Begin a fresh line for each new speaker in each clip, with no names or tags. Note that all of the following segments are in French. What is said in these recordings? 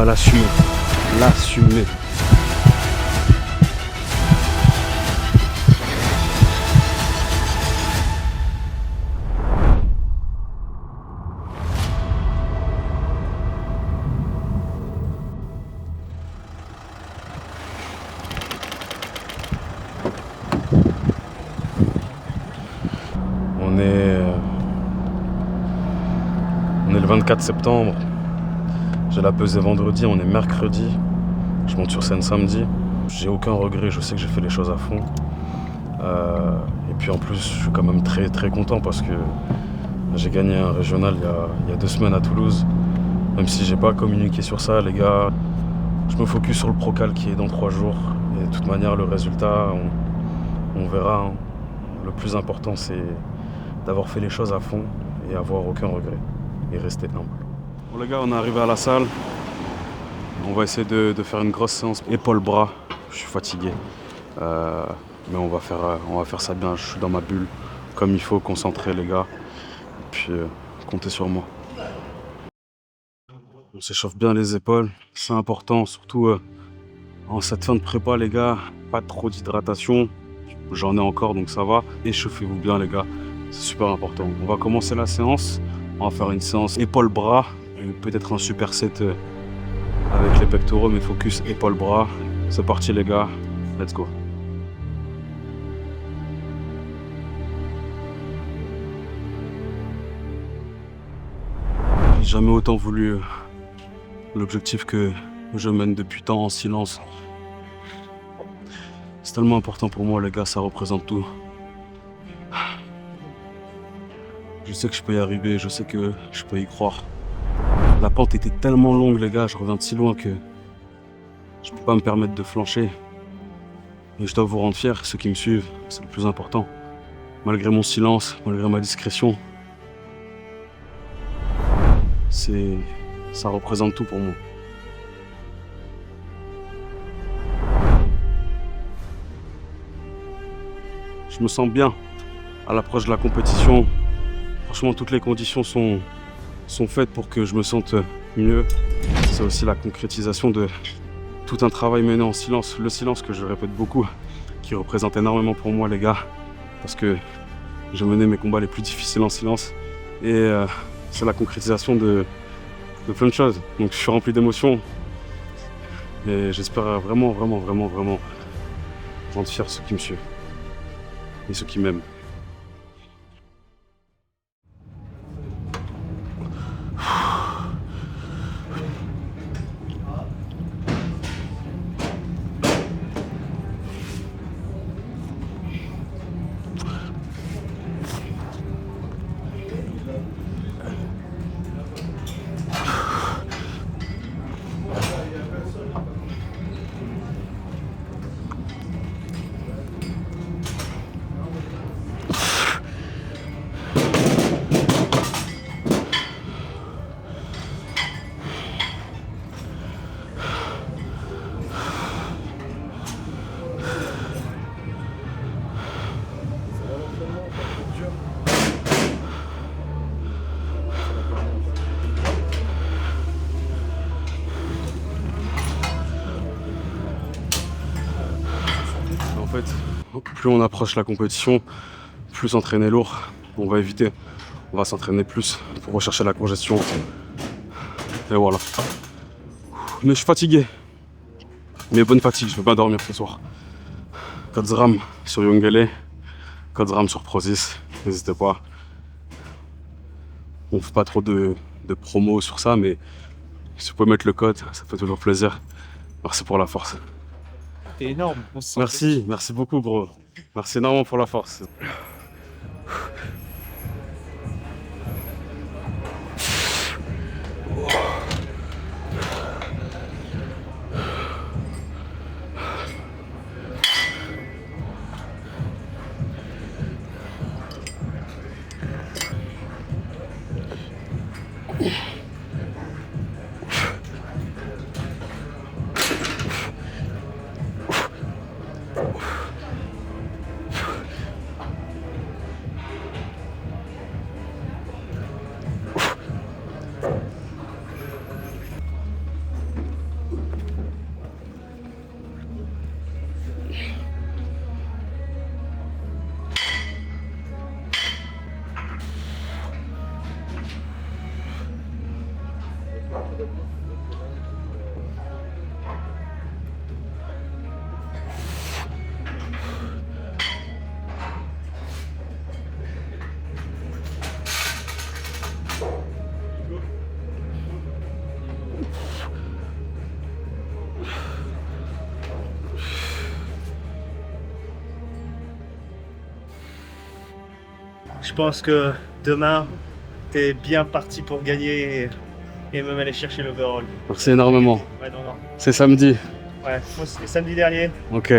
va l'assumer. L'assumer. On est le 24 septembre. J'ai la pesée vendredi, on est mercredi. Je monte sur scène samedi. J'ai aucun regret, je sais que j'ai fait les choses à fond. Et puis en plus, je suis quand même très très content parce que j'ai gagné un régional il y a 2 semaines à Toulouse. Même si j'ai pas communiqué sur ça, les gars, je me focus sur le Procal qui est dans 3 jours. Et de toute manière, le résultat, on verra. Hein. Le plus important, c'est d'avoir fait les choses à fond et avoir aucun regret. Et rester humble. Bon les gars, on est arrivé à la salle. On va essayer de faire une grosse séance épaule-bras. Je suis fatigué. Mais on va faire ça bien. Je suis dans ma bulle. Comme il faut, concentré les gars. Et puis comptez sur moi. On s'échauffe bien les épaules. C'est important, surtout en cette fin de prépa les gars. Pas trop d'hydratation. J'en ai encore donc ça va. Échauffez-vous bien les gars. C'est super important. On va commencer la séance. On va faire une séance épaule-bras. Peut-être un superset avec les pectoraux, mais focus épaule-bras. C'est parti les gars. Let's go. J'ai jamais autant voulu l'objectif que je mène depuis tant en silence. C'est tellement important pour moi les gars, ça représente tout. Je sais que je peux y arriver, je sais que je peux y croire. La pente était tellement longue les gars, je reviens de si loin que je peux pas me permettre de flancher. Et je dois vous rendre fiers, ceux qui me suivent, c'est le plus important. Malgré mon silence, malgré ma discrétion, ça représente tout pour moi. Je me sens bien à l'approche de la compétition. Franchement, toutes les conditions sont faites pour que je me sente mieux. C'est aussi la concrétisation de tout un travail mené en silence. Le silence que je répète beaucoup, qui représente énormément pour moi les gars. Parce que je menais mes combats les plus difficiles en silence. Et c'est la concrétisation de plein de choses. Donc je suis rempli d'émotions. Et j'espère vraiment rendre fier ceux qui me suivent. Et ceux qui m'aiment. En fait, plus on approche la compétition, plus s'entraîner lourd, on va éviter. On va s'entraîner plus pour rechercher la congestion. Et voilà. Mais je suis fatigué. Mais bonne fatigue, je ne peux pas dormir ce soir. Codzram sur Yongele, Codzram sur Prozis, n'hésitez pas. On ne fait pas trop de promo sur ça, mais si vous pouvez mettre le code, ça fait toujours plaisir. Merci pour la force.
C'est énorme.
Merci beaucoup gros. Merci énormément pour la force.
Je pense que demain, t'es bien parti pour gagner et même aller chercher l'overall.
Merci énormément.
Ouais, non, non.
C'est samedi.
Ouais, moi c'était samedi dernier.
Ok.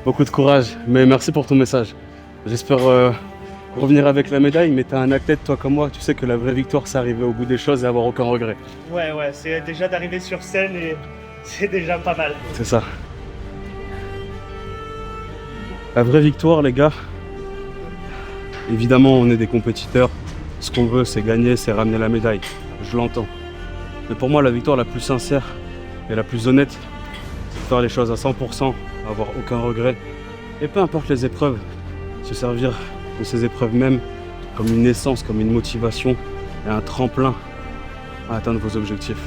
Beaucoup de courage, mais merci pour ton message. J'espère revenir avec la médaille, mais t'es un athlète, toi comme moi, tu sais que la vraie victoire, c'est arriver au bout des choses et avoir aucun regret.
Ouais, c'est déjà d'arriver sur scène et c'est déjà pas mal.
C'est ça. La vraie victoire, les gars, évidemment, on est des compétiteurs. Ce qu'on veut, c'est gagner, c'est ramener la médaille. Je l'entends. Mais pour moi, la victoire la plus sincère et la plus honnête, c'est de faire les choses à 100%, avoir aucun regret. Et peu importe les épreuves, se servir de ces épreuves même comme une essence, comme une motivation et un tremplin à atteindre vos objectifs.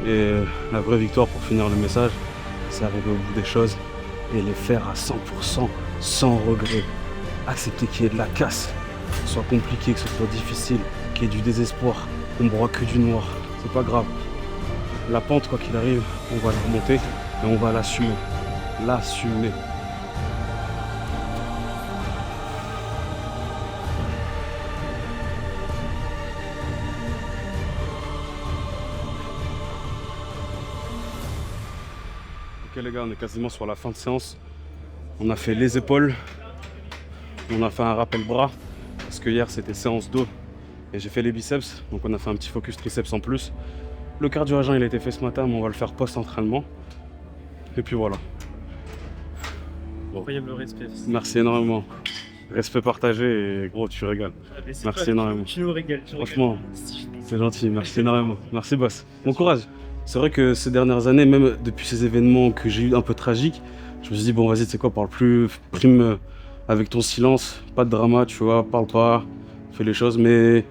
Et la vraie victoire, pour finir le message, c'est arriver au bout des choses et les faire à 100%, sans regret. Accepter qu'il y ait de la casse, que ce soit compliqué, que ce soit difficile, qu'il y ait du désespoir, qu'on ne broie que du noir. C'est pas grave. La pente, quoi qu'il arrive, on va la remonter et on va l'assumer. L'assumer. Ok les gars, on est quasiment sur la fin de séance. On a fait les épaules, on a fait un rappel bras, parce que hier c'était séance dos et j'ai fait les biceps, donc on a fait un petit focus triceps en plus. Le cardio à jeun il a été fait ce matin, mais on va le faire post-entraînement. Et puis voilà.
Incroyable respect.
Merci énormément. Respect partagé et gros, tu régales. Merci énormément.
Tu nous régales.
Franchement, c'est gentil, merci énormément. Merci boss. Bon courage. C'est vrai que ces dernières années, même depuis ces événements que j'ai eu un peu tragiques, je me suis dit, bon vas-y, tu sais quoi, parle plus, prime avec ton silence, pas de drama, tu vois, parle pas, fais les choses. Mais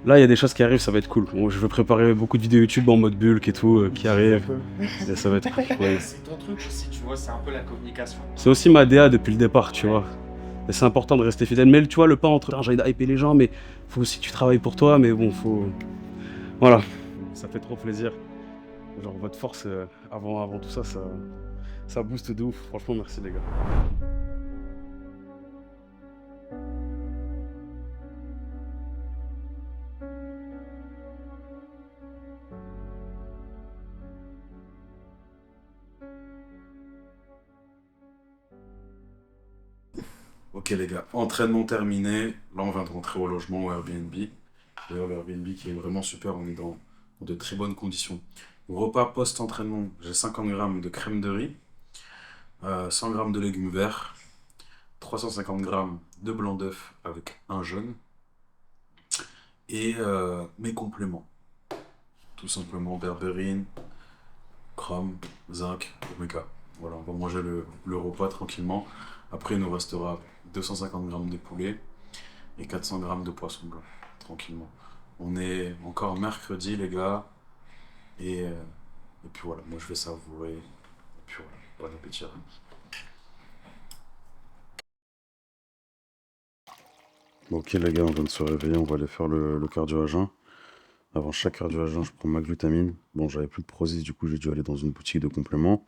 là, il y a des choses qui arrivent, ça va être cool. Bon, je veux préparer beaucoup de vidéos YouTube en mode bulk et tout, qui arrivent. Et ça va être cool. Ouais.
C'est ton truc aussi, tu vois, c'est un peu la communication.
C'est aussi ma DA depuis le départ, tu vois. Et c'est important de rester fidèle. Mais tu vois, le pas entre j'ai envie de hyper les gens, mais faut aussi que tu travailles pour toi, mais bon, faut. Voilà. Ça fait trop plaisir. Genre votre force avant tout ça, ça booste de ouf. Franchement, merci les gars. Ok les gars, entraînement terminé. Là on vient de rentrer au logement, au Airbnb. D'ailleurs le Airbnb qui est vraiment super, on est dans de très bonnes conditions. Repas post-entraînement, j'ai 50 grammes de crème de riz, 100 grammes de légumes verts, 350 grammes de blanc d'œuf avec un jaune et mes compléments. Tout simplement berberine, chrome, zinc, oméga. Voilà, on va manger le repas tranquillement. Après, il nous restera 250 grammes de poulet et 400 grammes de poisson blanc, tranquillement. On est encore mercredi, les gars. Et puis voilà, moi je vais savourer. Et puis voilà, bon appétit. Bon, ok les gars, on vient de se réveiller, on va aller faire le cardio à jeun. Avant chaque cardio à jeun, je prends ma glutamine. Bon, j'avais plus de Prozis, du coup j'ai dû aller dans une boutique de compléments.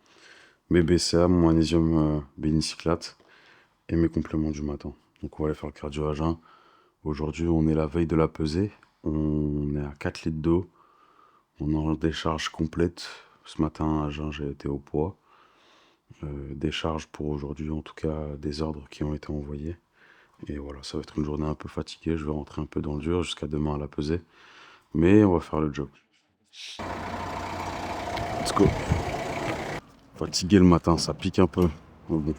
Mes BCA, mon magnésium bénicyclate et mes compléments du matin. Donc on va aller faire le cardio à jeun. Aujourd'hui, on est la veille de la pesée. On est à 4 litres d'eau. On est en décharge complète. Ce matin, à jeun, j'ai été au poids. Décharge pour aujourd'hui, en tout cas, des ordres qui ont été envoyés. Et voilà, ça va être une journée un peu fatiguée. Je vais rentrer un peu dans le dur jusqu'à demain à la pesée. Mais on va faire le job. Let's go. Fatigué le matin, ça pique un peu. Mais bon.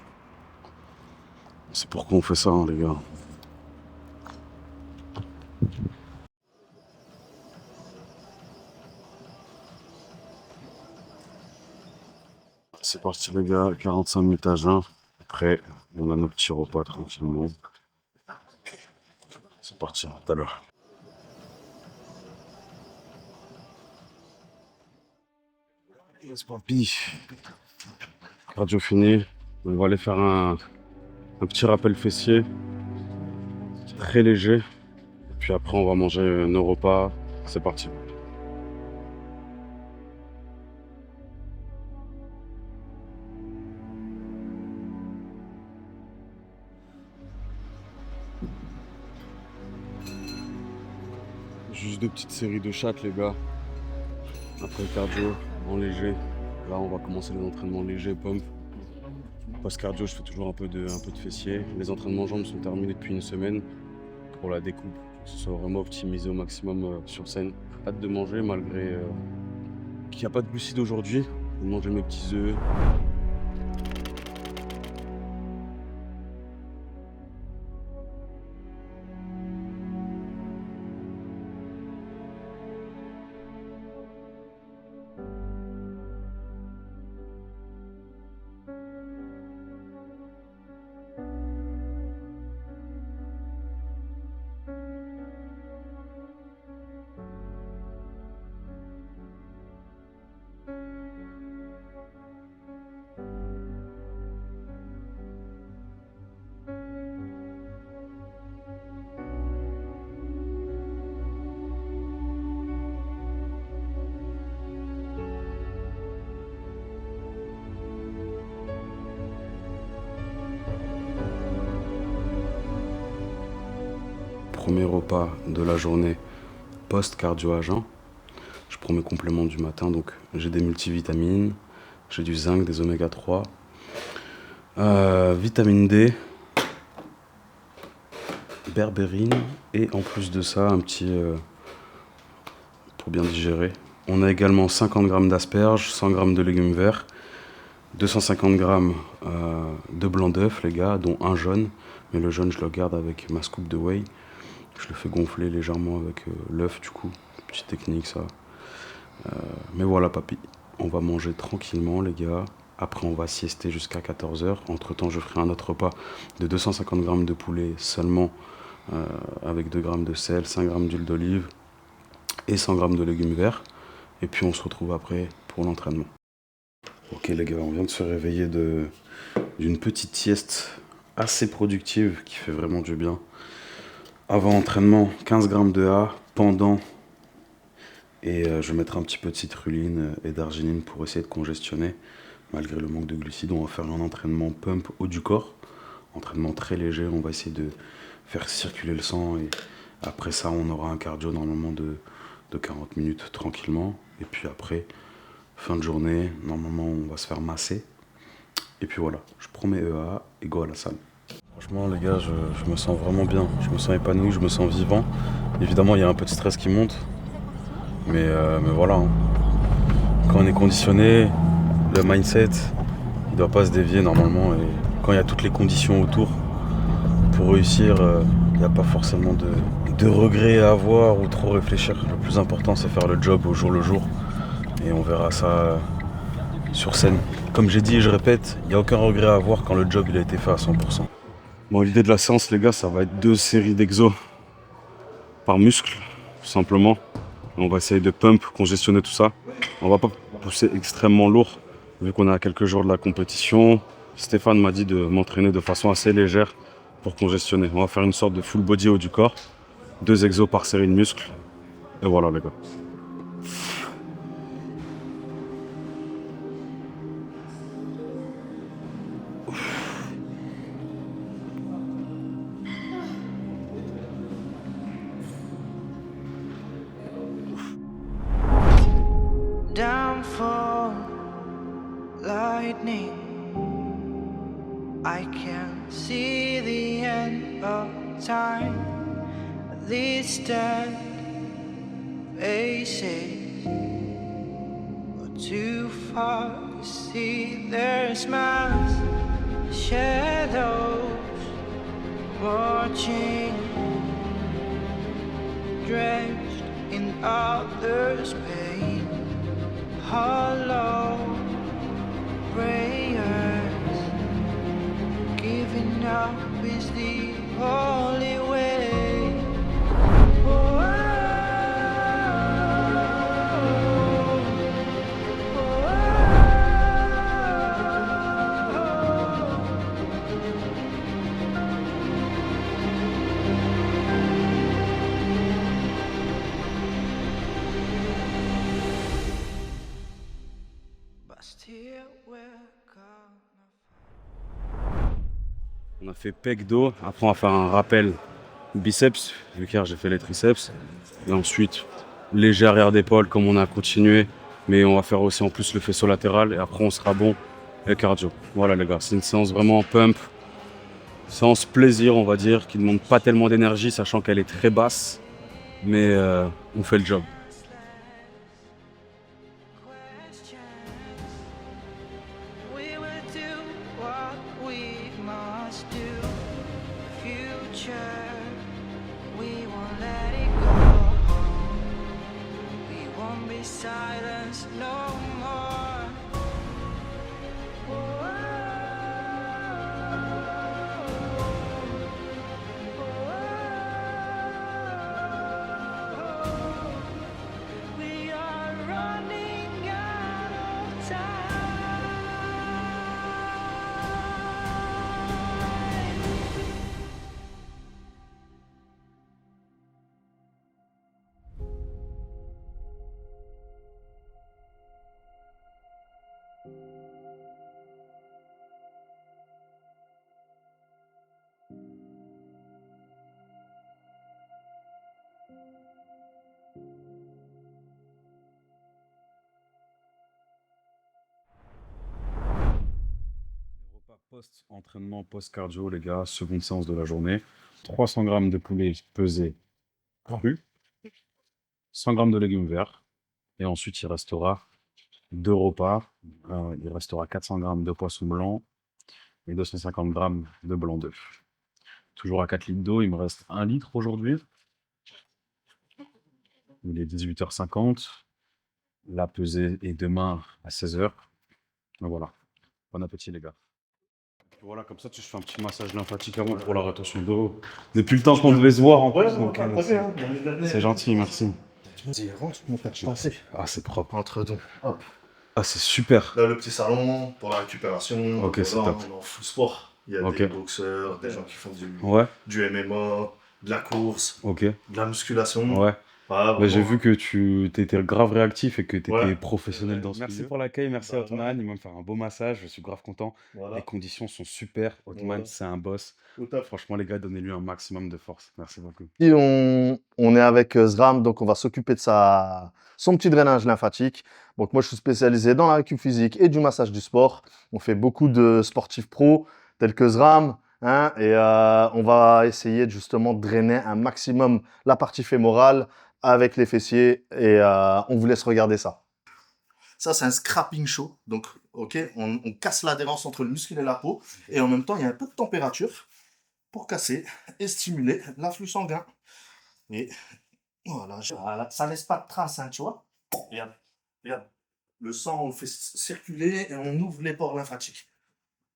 C'est pourquoi on fait ça, hein, les gars. C'est parti les gars, 45 minutes à jeun. Après, on a nos petits repas tranquillement. C'est parti, à tout à l'heure. Yes, papy. Cardio fini. On va aller faire un petit rappel fessier. Très léger. Et puis après, on va manger nos repas. C'est parti.
Juste 2 petites séries de chaque les gars. Après le cardio, en léger. Là on va commencer les entraînements légers, pump. Post-cardio, je fais toujours un peu de fessier. Les entraînements jambes sont terminés depuis une semaine pour la découpe. Que ce soit vraiment optimisé au maximum sur scène. Hâte de manger malgré qu'il n'y a pas de glucides aujourd'hui. Je vais manger mes petits œufs. Premier repas de la journée post-cardio à jeun. Je prends mes compléments du matin, donc j'ai des multivitamines, j'ai du zinc, des oméga 3, vitamine D, berbérine et en plus de ça, un petit pour bien digérer. On a également 50 g d'asperges, 100 g de légumes verts, 250 g de blanc d'œuf, les gars, dont un jaune. Mais le jaune, je le garde avec ma scoop de whey. Je le fais gonfler légèrement avec l'œuf, du coup. Petite technique, ça. Mais voilà, papy. On va manger tranquillement, les gars. Après, on va siester jusqu'à 14h. Entre-temps, je ferai un autre repas de 250 g de poulet seulement, avec 2 g de sel, 5 g d'huile d'olive et 100 g de légumes verts. Et puis, on se retrouve après pour l'entraînement. Ok, les gars, on vient de se réveiller d'une petite sieste assez productive qui fait vraiment du bien. Avant entraînement, 15 g de A, pendant, et je vais mettre un petit peu de citrulline et d'arginine pour essayer de congestionner. Malgré le manque de glucides, on va faire un entraînement pump haut du corps. Entraînement très léger, on va essayer de faire circuler le sang et après ça, on aura un cardio normalement de 40 minutes tranquillement. Et puis après, fin de journée, normalement, on va se faire masser. Et puis voilà, je prends mes EA et go à la salle. Franchement les gars, je me sens vraiment bien, je me sens épanoui, je me sens vivant. Évidemment il y a un peu de stress qui monte, mais voilà. Hein. Quand on est conditionné, le mindset, il ne doit pas se dévier normalement. Et quand il y a toutes les conditions autour, pour réussir, il n'y a pas forcément de regrets à avoir ou trop réfléchir. Le plus important c'est faire le job au jour le jour. Et on verra ça sur scène. Comme j'ai dit et je répète, il n'y a aucun regret à avoir quand le job il a été fait à 100%. Bon, l'idée de la séance, les gars, ça va être 2 séries d'exos par muscle, tout simplement. On va essayer de pump, congestionner tout ça. On va pas pousser extrêmement lourd, vu qu'on a quelques jours de la compétition. Stéphane m'a dit de m'entraîner de façon assez légère pour congestionner. On va faire une sorte de full body haut du corps. 2 exos par série de muscles. Et voilà, les gars.
Downfall, lightning. I can see the end of time. These dead faces are too far to see their smiles. Shadows watching, drenched in others' pain. Hollow prayers, giving up is the only way. Oh,
On a fait pec dos, après on va faire un rappel biceps, vu qu'hier j'ai fait les triceps. Et ensuite, léger arrière d'épaule comme on a continué. Mais on va faire aussi en plus le faisceau latéral et après on sera bon et cardio. Voilà les gars, c'est une séance vraiment pump. Séance plaisir on va dire, qui ne demande pas tellement d'énergie sachant qu'elle est très basse. Mais on fait le job.
We will do what we must do. Future, we won't let it go. We won't be silenced no more. We are running out of time.
Repas post-entraînement, post-cardio, les gars, seconde séance de la journée. 300 grammes de poulet pesé cru, 100 grammes de légumes verts. Et ensuite, il restera 2 repas. Il restera 400 grammes de poisson blanc et 250 grammes de blanc d'œuf. Toujours à 4 litres d'eau, il me reste 1 litre aujourd'hui. Il est 18h50. La pesée est demain à 16h. Donc voilà. Bon appétit, les gars. Voilà, comme ça, je fais un petit massage lymphatique avant pour la rétention d'eau. Depuis le temps qu'on devait se voir en plus, donc c'est gentil, merci.
Vas-y, rentre, mon frère, je t'en prie.
Ah, c'est propre.
Entre donc. Hop.
Ah, c'est super.
Là, le petit salon pour la récupération.
Ok, c'est
Voilà,
top.
on est en full sport. Il y a
Ok.
des boxeurs, des gens qui font
Ouais,
du MMA, de la course,
ok.
de la musculation.
Ouais.
Voilà,
Bah, j'ai
vraiment.
vu que tu étais grave réactif et que tu étais
Ouais.
professionnel dans ce
Merci
milieu. Merci pour l'accueil, merci
Bah,
à Hotman. Il va me faire un beau massage, je suis grave content.
Voilà.
Les conditions sont super. Hotman,
Voilà.
c'est un boss.
Au top.
Franchement, les gars, donnez-lui un maximum de force. Merci beaucoup.
Et on est avec Zram, donc on va s'occuper de son petit drainage lymphatique. Donc moi, je suis spécialisé dans la récup physique et du massage du sport. On fait beaucoup de sportifs pros tels que Zram, hein, et on va essayer justement de drainer un maximum la partie fémorale avec les fessiers et on vous laisse regarder ça.
Ça, c'est un scrapping show. Donc, ok, on casse l'adhérence entre le muscle et la peau. Et en même temps, il y a un peu de température pour casser et stimuler l'afflux sanguin. Et voilà, voilà, ça laisse pas de traces, hein, tu vois. Regarde, regarde. Le sang, on le fait circuler et on ouvre les pores lymphatiques.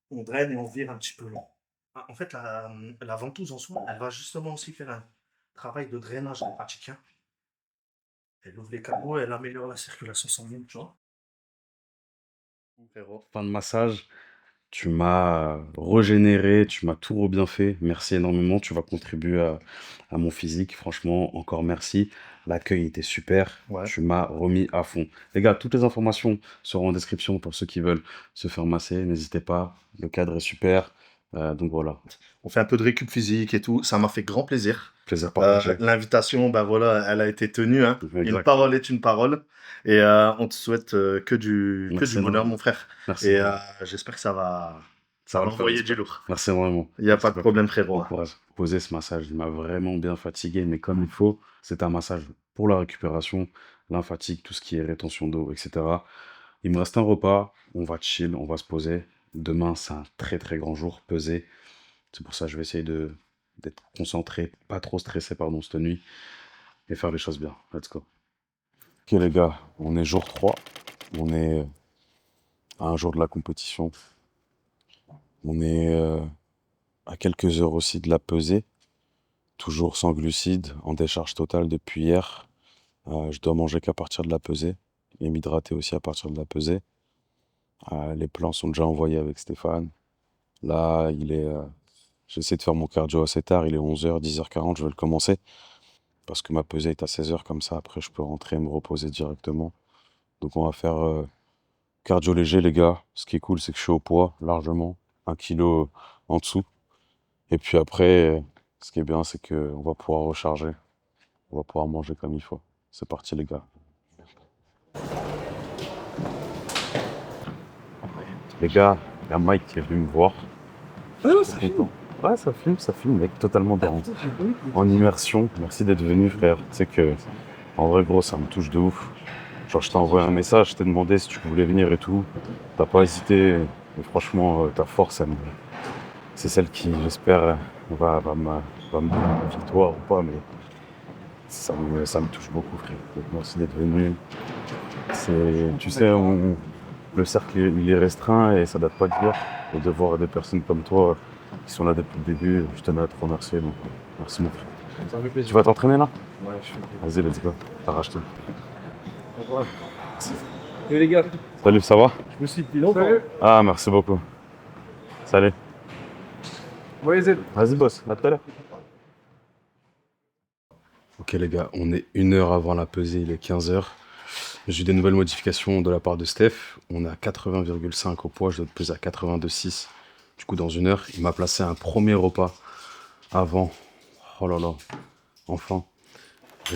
On draine et on vire un petit peu long. Ah, en fait, la ventouse en soi, elle va justement aussi faire un travail de drainage lymphatique, hein. Elle ouvre les canaux et elle améliore la circulation sanguine, tu vois. Frérot.
Fin de massage, tu m'as régénéré, tu m'as tout bien fait. Merci énormément, tu vas contribuer à mon physique. Franchement, encore merci. L'accueil était super,
Ouais.
tu m'as remis à fond. Les gars, toutes les informations seront en description pour ceux qui veulent se faire masser. N'hésitez pas, le cadre est super. Donc voilà,
On fait un peu de récup physique et tout. Ça m'a fait grand plaisir.
plaisir partagé.
L'invitation, bah voilà, elle a été tenue, hein.
Exact.
Une parole est une parole. Et on te souhaite que du
Merci
bonheur,
énormément.
mon frère.
Merci.
Et j'espère que ça va
Ça va le faire,
envoyer
j'espère.
du lourd.
Merci vraiment.
Il n'y a pas de
Merci.
problème,
Bon
frérot.
courage. Poser ce massage, il m'a vraiment bien fatigué, mais comme il faut, c'est un massage pour la récupération, lymphatique, tout ce qui est rétention d'eau, etc. Il me reste un repas, on va chill, on va se poser. Demain, c'est un très très grand jour, pesé. C'est pour ça que je vais essayer d'être concentré, pas trop stressé, pardon, cette nuit, et faire les choses bien. Let's go. Ok les gars, on est jour 3, on est à un jour de la compétition. On est à quelques heures aussi de la pesée, toujours sans glucides, en décharge totale depuis hier. Je dois manger qu'à partir de la pesée et m'hydrater aussi à partir de la pesée. Les plans sont déjà envoyés avec Stéphane. Là, j'essaie de faire mon cardio assez tard, il est 11h, 10h40, je vais le commencer. Parce que ma pesée est à 16h, comme ça, après je peux rentrer et me reposer directement. Donc on va faire cardio léger, les gars. Ce qui est cool, c'est que je suis au poids, largement, 1 kilo en dessous. Et puis après, Ce qui est bien, c'est qu'on va pouvoir recharger. On va pouvoir manger comme il faut. C'est parti, les gars. Les gars, il y a Mike qui est venu me voir. Ouais, ça filme. Ouais, ça filme, mec, totalement en immersion. Merci d'être venu, frère. Tu sais que, en vrai, gros, ça me touche de ouf. Genre, je t'ai envoyé un message, je t'ai demandé si tu voulais venir et tout. T'as pas hésité. Mais franchement, ta force, c'est celle qui, j'espère, va me donner la victoire ou pas, mais ça me touche beaucoup, frère. Donc, merci d'être venu. Tu sais, le cercle il est restreint et ça date pas d'hier. Et de voir des personnes comme toi qui sont là depuis le début, je tenais à te remercier. Donc, merci, mon frère.
Ça me fait plaisir.
Tu vas t'entraîner là?
Ouais, je
Vas-y,
suis.
let's go. T'as racheté.
Et les gars,
Salut, ça va?
je me suis depuis longtemps.
Ah, merci beaucoup. Salut.
Ouais,
Vas-y, boss, à tout à l'heure. Ok, les gars, on est 1 heure avant la pesée, il est 15h. J'ai eu des nouvelles modifications de la part de Steph. On est à 80,5 au poids, je dois te peser à 82,6. Du coup, dans 1 heure, il m'a placé un premier repas avant. Oh là là, enfin. J'ai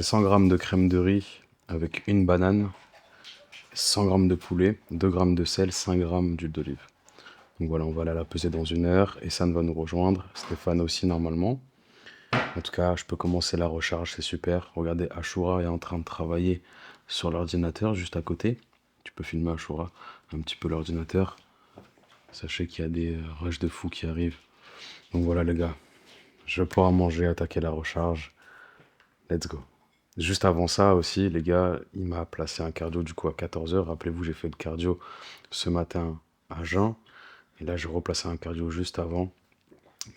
100 grammes de crème de riz avec une banane, 100 grammes de poulet, 2 grammes de sel, 5 grammes d'huile d'olive. Donc voilà, on va aller à la peser dans 1 heure. Essane va nous rejoindre, Stéphane aussi normalement. En tout cas, je peux commencer la recharge, c'est super. Regardez, Ashura est en train de travailler sur l'ordinateur juste à côté. Tu peux filmer Ashura, un petit peu l'ordinateur. Sachez qu'il y a des rushs de fous qui arrivent. Donc voilà les gars, je vais pouvoir manger, attaquer la recharge. Let's go. Juste avant ça aussi, les gars, il m'a placé un cardio du coup à 14h. Rappelez-vous, j'ai fait le cardio ce matin à jeun. Et là, j'ai replacé un cardio juste avant.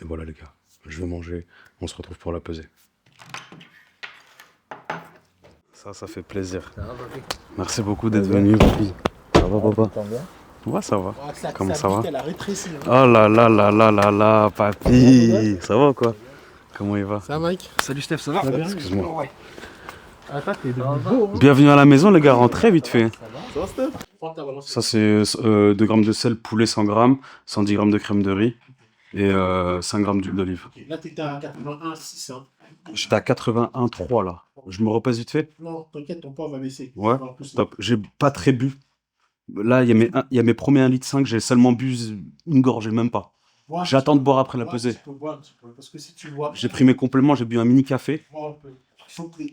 Et voilà les gars, je vais manger. On se retrouve pour la pesée. Ça fait plaisir. Merci beaucoup d'être venu. Ça va, papa? Ouais, ça va. Comment ça va? Oh là là là là là là, papy. Ça va ou quoi? Comment il va?
Ça va, Mike?
Salut Steph, ça va?
Excuse-moi.
Attends, t'es devenu beau, hein?
Bienvenue à la maison, les gars. Rentrez vite fait.
Ça va, Steph? Prends ta balance.
Ça, c'est 2 grammes de sel, poulet 100 grammes, 110 grammes de crème de riz et 5 grammes d'huile d'olive.
Ok, là, t'étais à 81,6, hein?
J'étais à 81,3 là. Je me repasse vite fait?
Non, t'inquiète, ton poids va baisser.
Ouais,
En plus,
top. J'ai pas très bu. Là, il y a mes premiers 1,5 litre, j'ai seulement bu une gorgée, même pas.
bois un
J'attends
petit
de boire après
peu.
la pesée.
Tu peux boire un petit peu, parce que si tu bois,
J'ai pris mes compléments, j'ai bu un mini café.
bois un peu.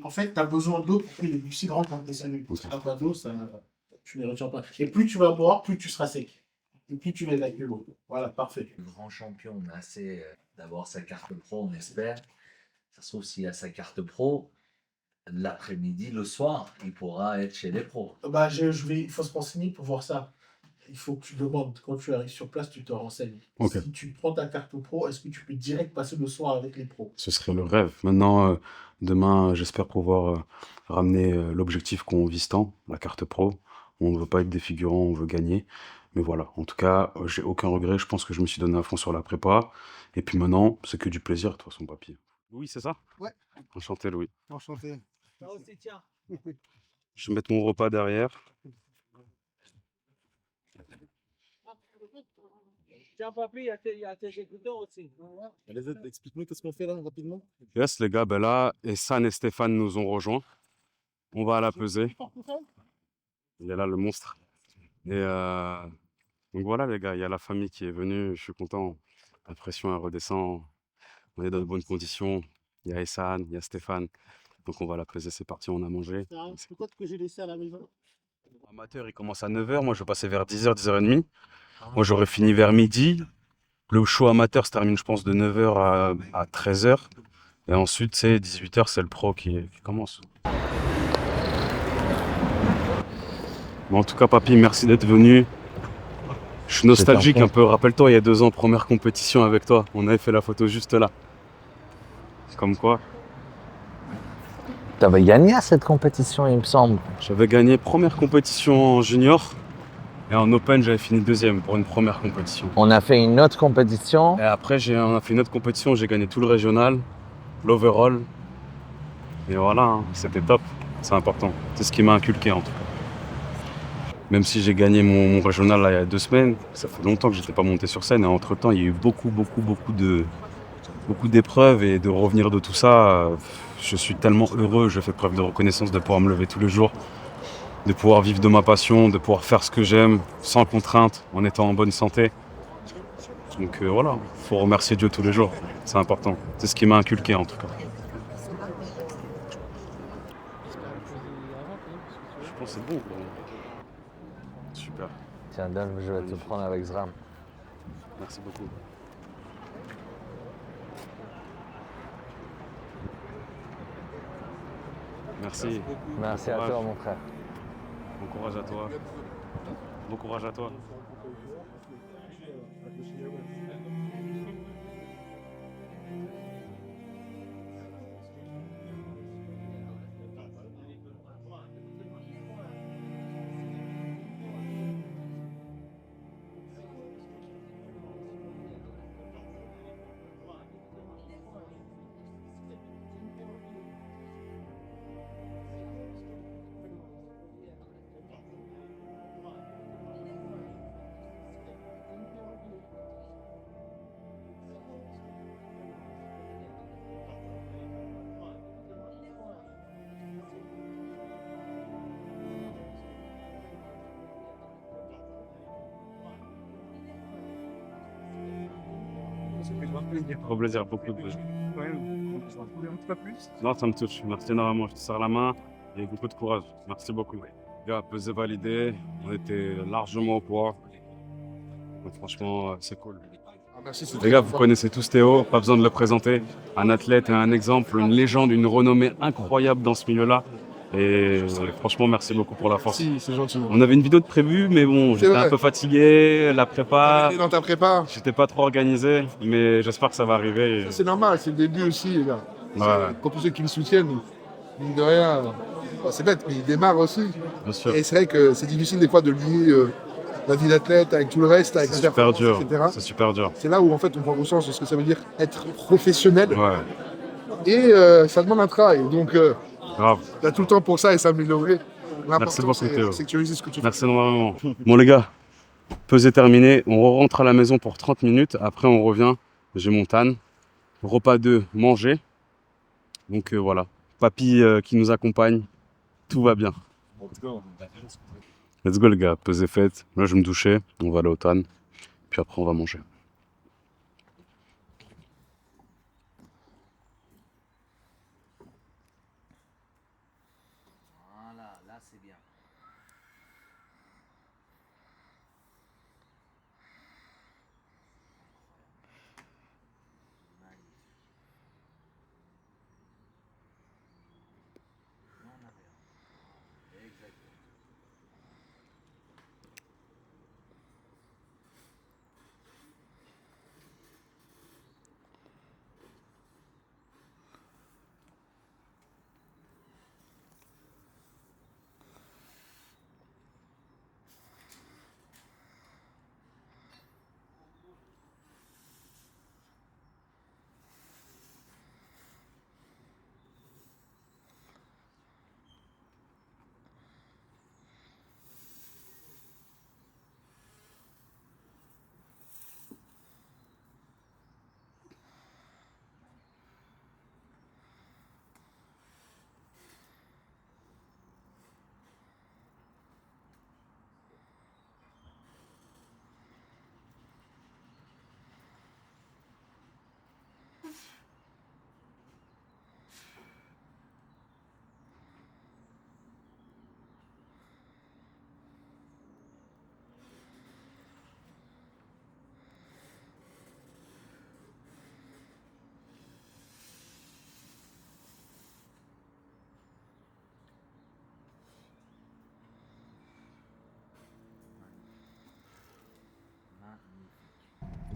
En fait, tu as besoin d'eau pour que les glucides rentrent dans tes cellules.
Ok.
Si tu n'as pas d'eau, tu ne les retiens pas. Et plus tu vas boire, plus tu seras sec. Et plus tu vas évacuer l'eau. Voilà, parfait.
Le grand champion, on a assez d'avoir sa carte pro, on espère. Ça se trouve, s'il a sa carte pro, l'après-midi, le soir, il pourra être chez les pros.
Bah, il faut se renseigner pour voir ça. Il faut que tu demandes, quand tu arrives sur place, tu te renseignes.
Ok.
Si tu prends ta carte pro, est-ce que tu peux direct passer le soir avec les pros?
Ce serait le rêve. Maintenant, demain, j'espère pouvoir ramener l'objectif qu'on vise tant, la carte pro. On ne veut pas être des figurants, on veut gagner. Mais voilà, en tout cas, j'ai aucun regret. Je pense que je me suis donné à fond sur la prépa. Et puis maintenant, c'est que du plaisir, de toute façon, papy. Louis, c'est ça?
Ouais.
Enchanté, Louis.
Enchanté.
Je vais mettre mon repas derrière.
Tiens, papy, il y a tes écouteurs aussi.
Allez, explique-nous qu'est-ce qu'on fait là, rapidement.
Yes, les gars, ben là, Essane et Stéphane nous ont rejoints. On va à la pesée. Il y a là le monstre. Et donc voilà, les gars, il y a la famille qui est venue. Je suis content. La pression, elle redescend. On est dans de bonnes conditions. Il y a Essane, il y a Stéphane. Donc on va à la peser, c'est parti, on a mangé.
C'est quoi que j'ai laissé à la maison?
Amateur, il commence à 9h. Moi, je vais passer vers 10h, 10h30. Moi, j'aurais fini vers midi. Le show amateur se termine, je pense, de 9h à 13h. Et ensuite, c'est 18h, c'est le pro qui commence. Bon, en tout cas, papy, merci d'être venu. Je suis nostalgique un peu. Rappelle-toi, il y a 2 ans, première compétition avec toi. On avait fait la photo juste là. Comme quoi.
Tu avais gagné à cette compétition, il me semble.
J'avais gagné première compétition en junior. Et en open, j'avais fini 2e pour une première compétition.
On a fait une autre compétition.
Et après, on a fait une autre compétition. J'ai gagné tout le régional, l'overall. Et voilà, hein, c'était top. C'est important. C'est ce qui m'a inculqué en tout cas. Même si j'ai gagné mon régional là, il y a 2 semaines, ça fait longtemps que je n'étais pas monté sur scène. Et entre-temps, il y a eu beaucoup de beaucoup d'épreuves et de revenir de tout ça, je suis tellement heureux, je fais preuve de reconnaissance de pouvoir me lever tous les jours, de pouvoir vivre de ma passion, de pouvoir faire ce que j'aime sans contrainte, en étant en bonne santé. Donc voilà, il faut remercier Dieu tous les jours, c'est important. C'est ce qui m'a inculqué en tout cas. Je pense que c'est bon. Super.
Tiens, donne, je vais te prendre avec Zram.
Merci beaucoup. Merci.
Merci à toi, mon frère.
Bon courage à toi. Bon courage à toi. Au plaisir, beaucoup de plaisir. Non, ça me touche. Merci énormément. Je te serre la main et beaucoup de courage. Merci beaucoup. Gars, pesé validé. On était largement au poids. Donc, franchement, c'est cool. Les gars, vous connaissez tous Théo, pas besoin de le présenter. Un athlète et un exemple, une légende, une renommée incroyable dans ce milieu-là. Et franchement, merci beaucoup pour la force.
Si, c'est gentil.
On avait une vidéo de prévue, mais bon, j'étais un peu fatigué. La prépa.
Dans ta prépa.
J'étais pas trop organisé, mais j'espère que ça va arriver.
C'est normal, c'est le début aussi, les gars.
Ouais.
Pour tous ceux qui me soutiennent, mine de rien, c'est bête, mais ils démarrent aussi.
Bien sûr.
Et c'est vrai que c'est difficile des fois de lier la vie d'athlète avec tout le reste, avec
C'est super dur.
etc.
C'est super dur.
C'est là où en fait on prend conscience de ce que ça veut dire être professionnel.
Ouais.
Et ça demande un travail. Donc
Grave.
tu as tout le temps pour ça et s'améliorer.
Merci beaucoup, Théo.
C'est que tu réussisses ce que tu fais.
Merci énormément. Bon les gars, pesée terminée. On rentre à la maison pour 30 minutes. Après on revient. J'ai mon tan. Repas 2, manger. Donc voilà. Papy qui nous accompagne. Tout va bien. Let's go les gars, pesée faite. Là je vais me doucher. On va aller au tan. Puis après on va manger.
Voilà, là c'est bien.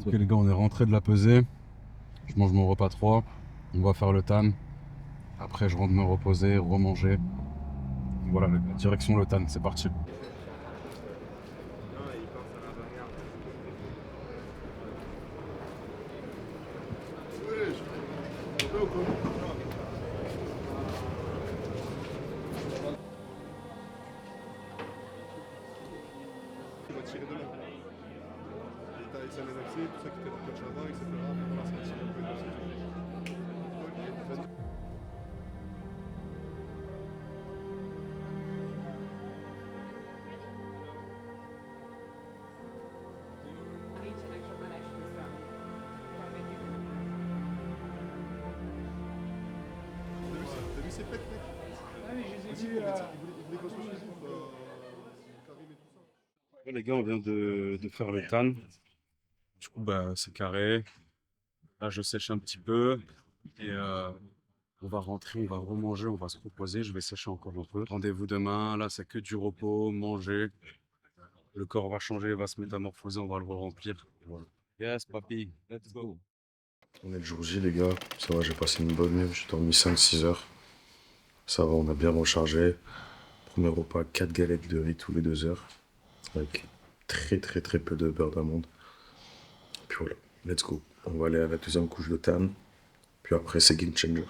Ok les gars, on est rentré de la pesée. Je mange mon repas 3. On va faire le tan. Après je rentre me reposer, remanger. Voilà les gars, direction le tan, c'est parti.
Ça les accepte. tout ça qui était leur coach avant, etc. Mais voilà, c'est un petit peu de T'as vu ses pecs, mec? Vas-y, il voulait qu'on soit chez vous, Karim et tout ça.
Bon, les gars, on vient de faire le tan. Du coup, bah, c'est carré. Là, je sèche un petit peu. Et on va rentrer, on va remanger, on va se reposer. Je vais sécher encore un peu. Rendez-vous demain. Là, c'est que du repos, manger. Le corps va changer, va se métamorphoser, on va le remplir. Voilà. Yes, papy, let's go.
On est le jour J, les gars. Ça va, j'ai passé une bonne nuit. J'ai dormi 5-6 heures. Ça va, on a bien rechargé. Premier repas, 4 galettes de riz tous les 2 heures. Avec très peu de beurre d'amande. Puis voilà, let's go. On va aller à la deuxième couche de tan. Puis après, c'est game changer.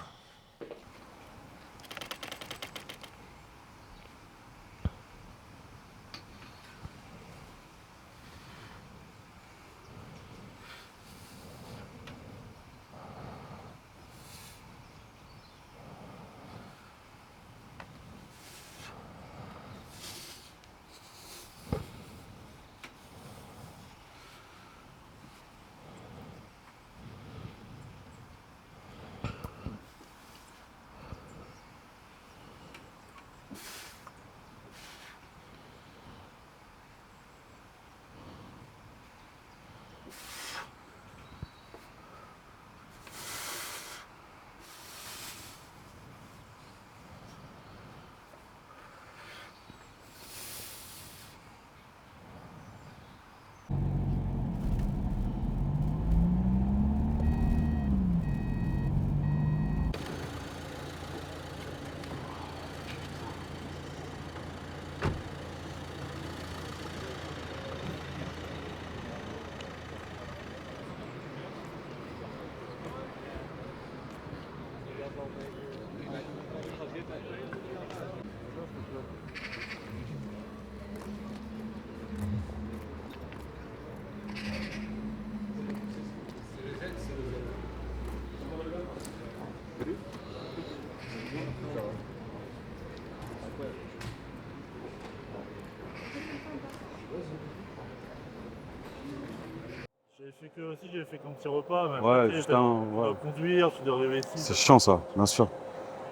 J'ai fait qu'un petit repas. Mais
Ouais,
après,
putain,
tu
ouais.
dois conduire, tu dois arriver ici.
C'est chiant ça, bien sûr.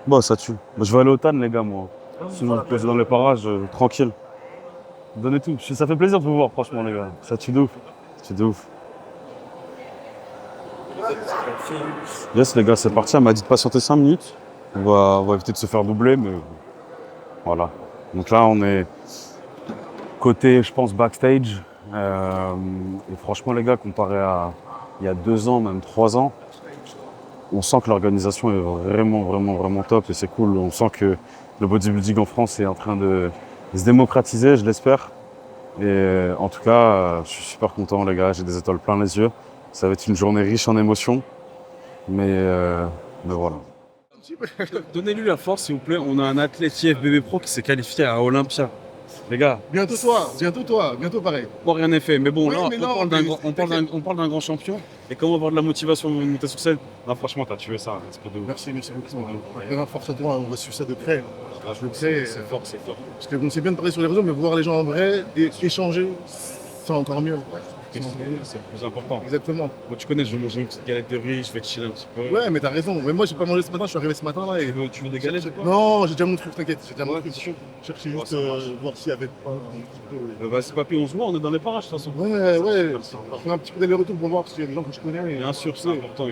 Bon, ça tue. Moi, je vais aller au tan, les gars, moi. Sinon, je peux dans les parages, tranquille. Donnez tout. Ça fait plaisir de vous voir, franchement, les gars. Ça tue de ouf. Ça tue de ouf. Yes, les gars, c'est parti. Elle m'a dit de patienter 5 minutes. On va éviter de se faire doubler, mais voilà. Donc là, on est côté, je pense, backstage. Et franchement, les gars, comparé à il y a 2 ans, même 3 ans, on sent que l'organisation est vraiment top et c'est cool. On sent que le bodybuilding en France est en train de se démocratiser, je l'espère. Et en tout cas, je suis super content, les gars. J'ai des étoiles plein les yeux. Ça va être une journée riche en émotions. Mais voilà. Donnez-lui la force, s'il vous plaît. On a un athlète IFBB Pro qui s'est qualifié à Olympia. Les gars.
Bientôt toi, bientôt pareil.
Bon, rien n'est fait. Mais bon,
Oui,
là,
mais
on parle d'un grand champion. Et comment avoir de la motivation pour monter sur scène? Non, franchement, t'as tué ça.
Merci beaucoup. Force à toi, on reçu ça de près.
Ah, je le sais, c'est fort.
Parce que bon, c'est bien de parler sur les réseaux, mais voir les gens en vrai et échanger, c'est encore mieux.
C'est le plus important.
Exactement.
Moi, tu connais, je vais manger une petite galette de riz, je vais chiller un petit peu.
Ouais, mais t'as raison. Mais moi, j'ai pas mangé ce matin, je suis arrivé ce matin là. Et...
Tu veux des galettes ou quoi?
Non, j'ai déjà mon truc, t'inquiète. J'ai déjà mon truc. Je cherchais juste voir s'il y avait pas un petit peu.
Bah, c'est papy, on se voit, on est dans les parages de toute façon.
Ouais. On fait un petit peu d'aller-retour pour voir s'il y a des gens que je connais.
Bien sûr, c'est important.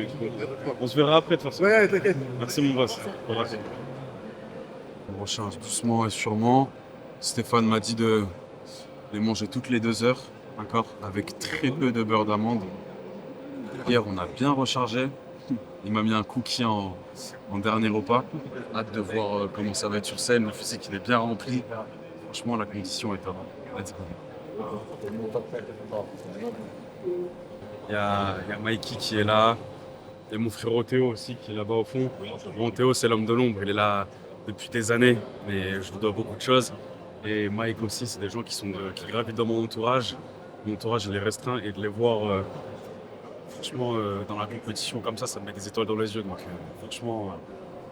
On se verra après de toute façon.
Ouais, t'inquiète.
Merci mon boss. On recharge doucement et sûrement. Stéphane m'a dit de les manger toutes les 2 heures, d'accord, avec très peu de beurre d'amande. Hier, on a bien rechargé. Il m'a mis un cookie en dernier repas. Hâte de voir comment ça va être sur scène. Le physique, il est bien rempli. Franchement, la condition est top. Let's go. Il y a Mikey qui est là. Et mon frérot Théo aussi qui est là-bas au fond. Bon, Théo, c'est l'homme de l'ombre. Il est là depuis des années, mais je lui dois beaucoup de choses. Et Mike aussi, c'est des gens qui gravitent dans mon entourage. Mon entourage, il est restreint et de les voir
franchement, dans la compétition comme ça me met des étoiles dans les yeux. Donc franchement,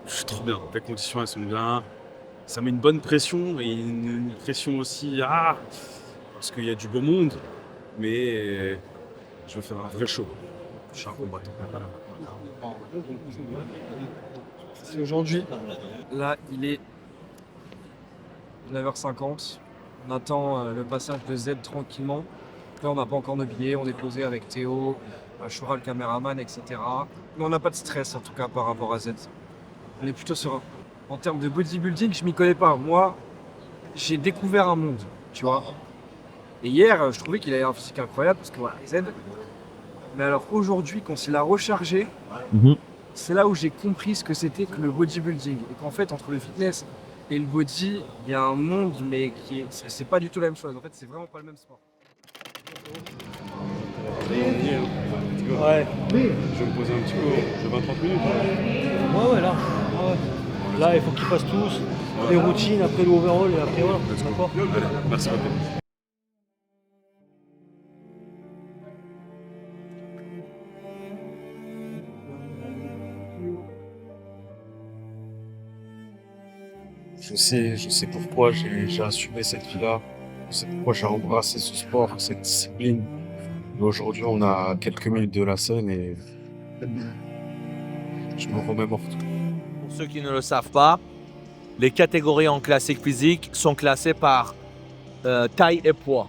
je suis trop bien. Les conditions, elles sont bien. Ça met une bonne pression et une pression aussi, parce qu'il y a du beau monde. Mais je veux faire un vrai show. Je suis un combattant.
C'est aujourd'hui. Là, il est 9h50. On attend le passage de Z tranquillement. Là, on n'a pas encore nos billets. On est posé avec Théo, Choura le caméraman, etc. Mais on n'a pas de stress en tout cas par rapport à Z. On est plutôt serein. En termes de bodybuilding, je m'y connais pas. Moi, j'ai découvert un monde, tu vois. Et hier, je trouvais qu'il avait un physique incroyable parce que voilà, Z. Mais alors aujourd'hui, quand il a rechargé, c'est là où j'ai compris ce que c'était que le bodybuilding. Et qu'en fait, entre le fitness et le body, il y a un monde, mais c'est pas du tout la même chose. En fait, c'est vraiment pas le même sport.
Ouais. Je vais me poser un petit peu. Je vais 20-30 minutes.
Ouais, là. Ouais. Là, il faut qu'ils fassent tous les routines après l'overall et après voilà. D'accord.
Allez, merci beaucoup. Je sais pourquoi j'ai assumé cette vie-là. Je sais pourquoi j'ai embrassé ce sport, cette discipline. Et aujourd'hui, on a quelques minutes de la scène et je me remémore tout.
Pour ceux qui ne le savent pas, les catégories en classique physique sont classées par taille et poids.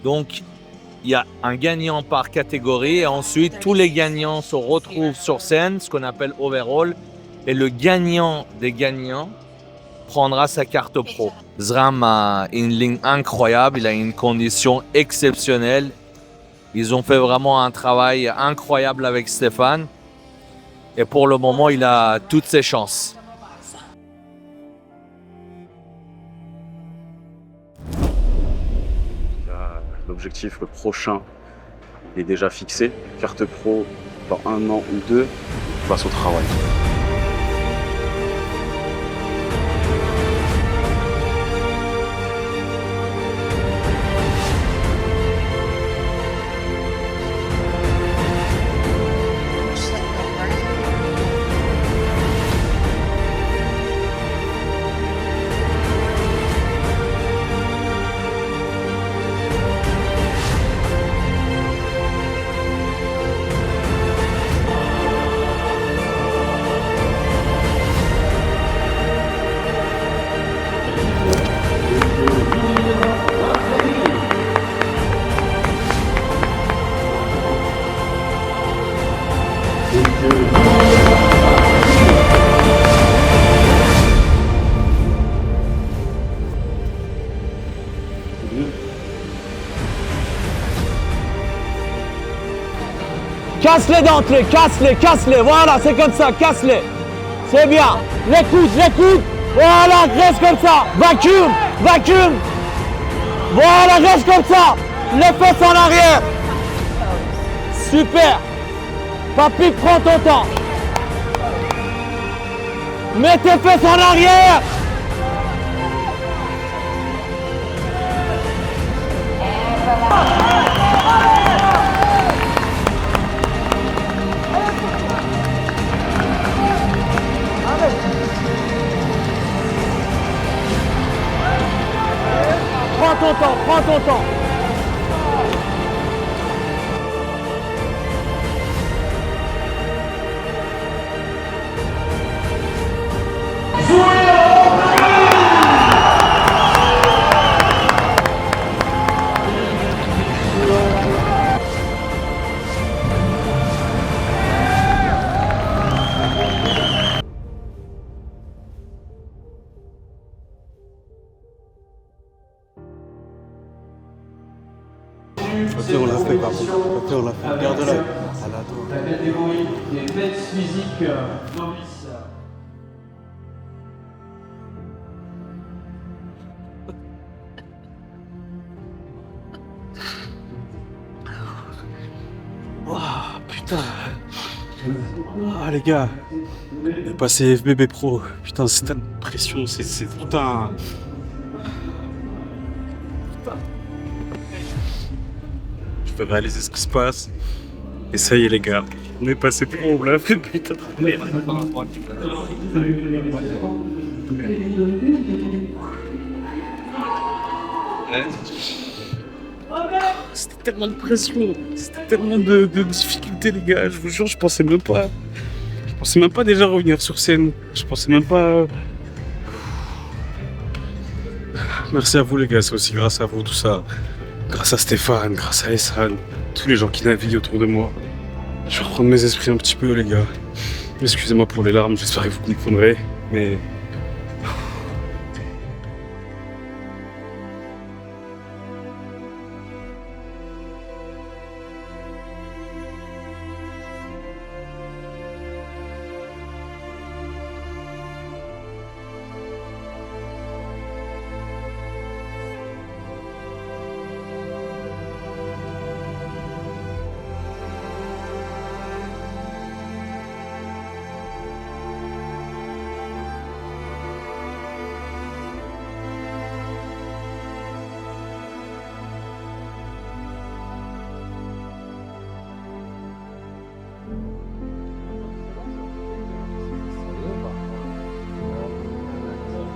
Donc, il y a un gagnant par catégorie et ensuite, tous les gagnants se retrouvent sur scène, ce qu'on appelle overall. Et le gagnant des gagnants prendra sa carte pro. Zram a une ligne incroyable, il a une condition exceptionnelle. Ils ont fait vraiment un travail incroyable avec Stéphane. Et pour le moment, il a toutes ses chances.
L'objectif, le prochain, est déjà fixé. Carte pro dans 1 an ou 2, face au travail.
Casse-les d'entrée, casse-les, voilà, c'est comme ça, casse-les. C'est bien. Les coudes, voilà, reste comme ça. Vacuum. Voilà, reste comme ça. Les fesses en arrière. Super. Papy, prends ton temps. Mets tes fesses en arrière. Prends ton temps.
Ok, on l'a fait, par contre. Ok, on l'a fait. Garde-la.
La catégorie des tests physiques novices.
Oh, putain. Ah, les gars. On est passé FBB Pro. Putain, c'est tellement de pression. C'est tout un. Je peux réaliser ce qui se passe. Et ça y est les gars, on est passé pro, on l'a fait putain de merde. C'était tellement de pression, c'était tellement de difficultés les gars, je vous jure, je pensais même pas déjà revenir sur scène, je pensais même pas... Merci à vous les gars, c'est aussi grâce à vous tout ça. Grâce à Stéphane, grâce à Essan, tous les gens qui naviguent autour de moi. Je vais reprendre mes esprits un petit peu les gars. Excusez-moi pour les larmes, j'espère que vous comprendrez, mais...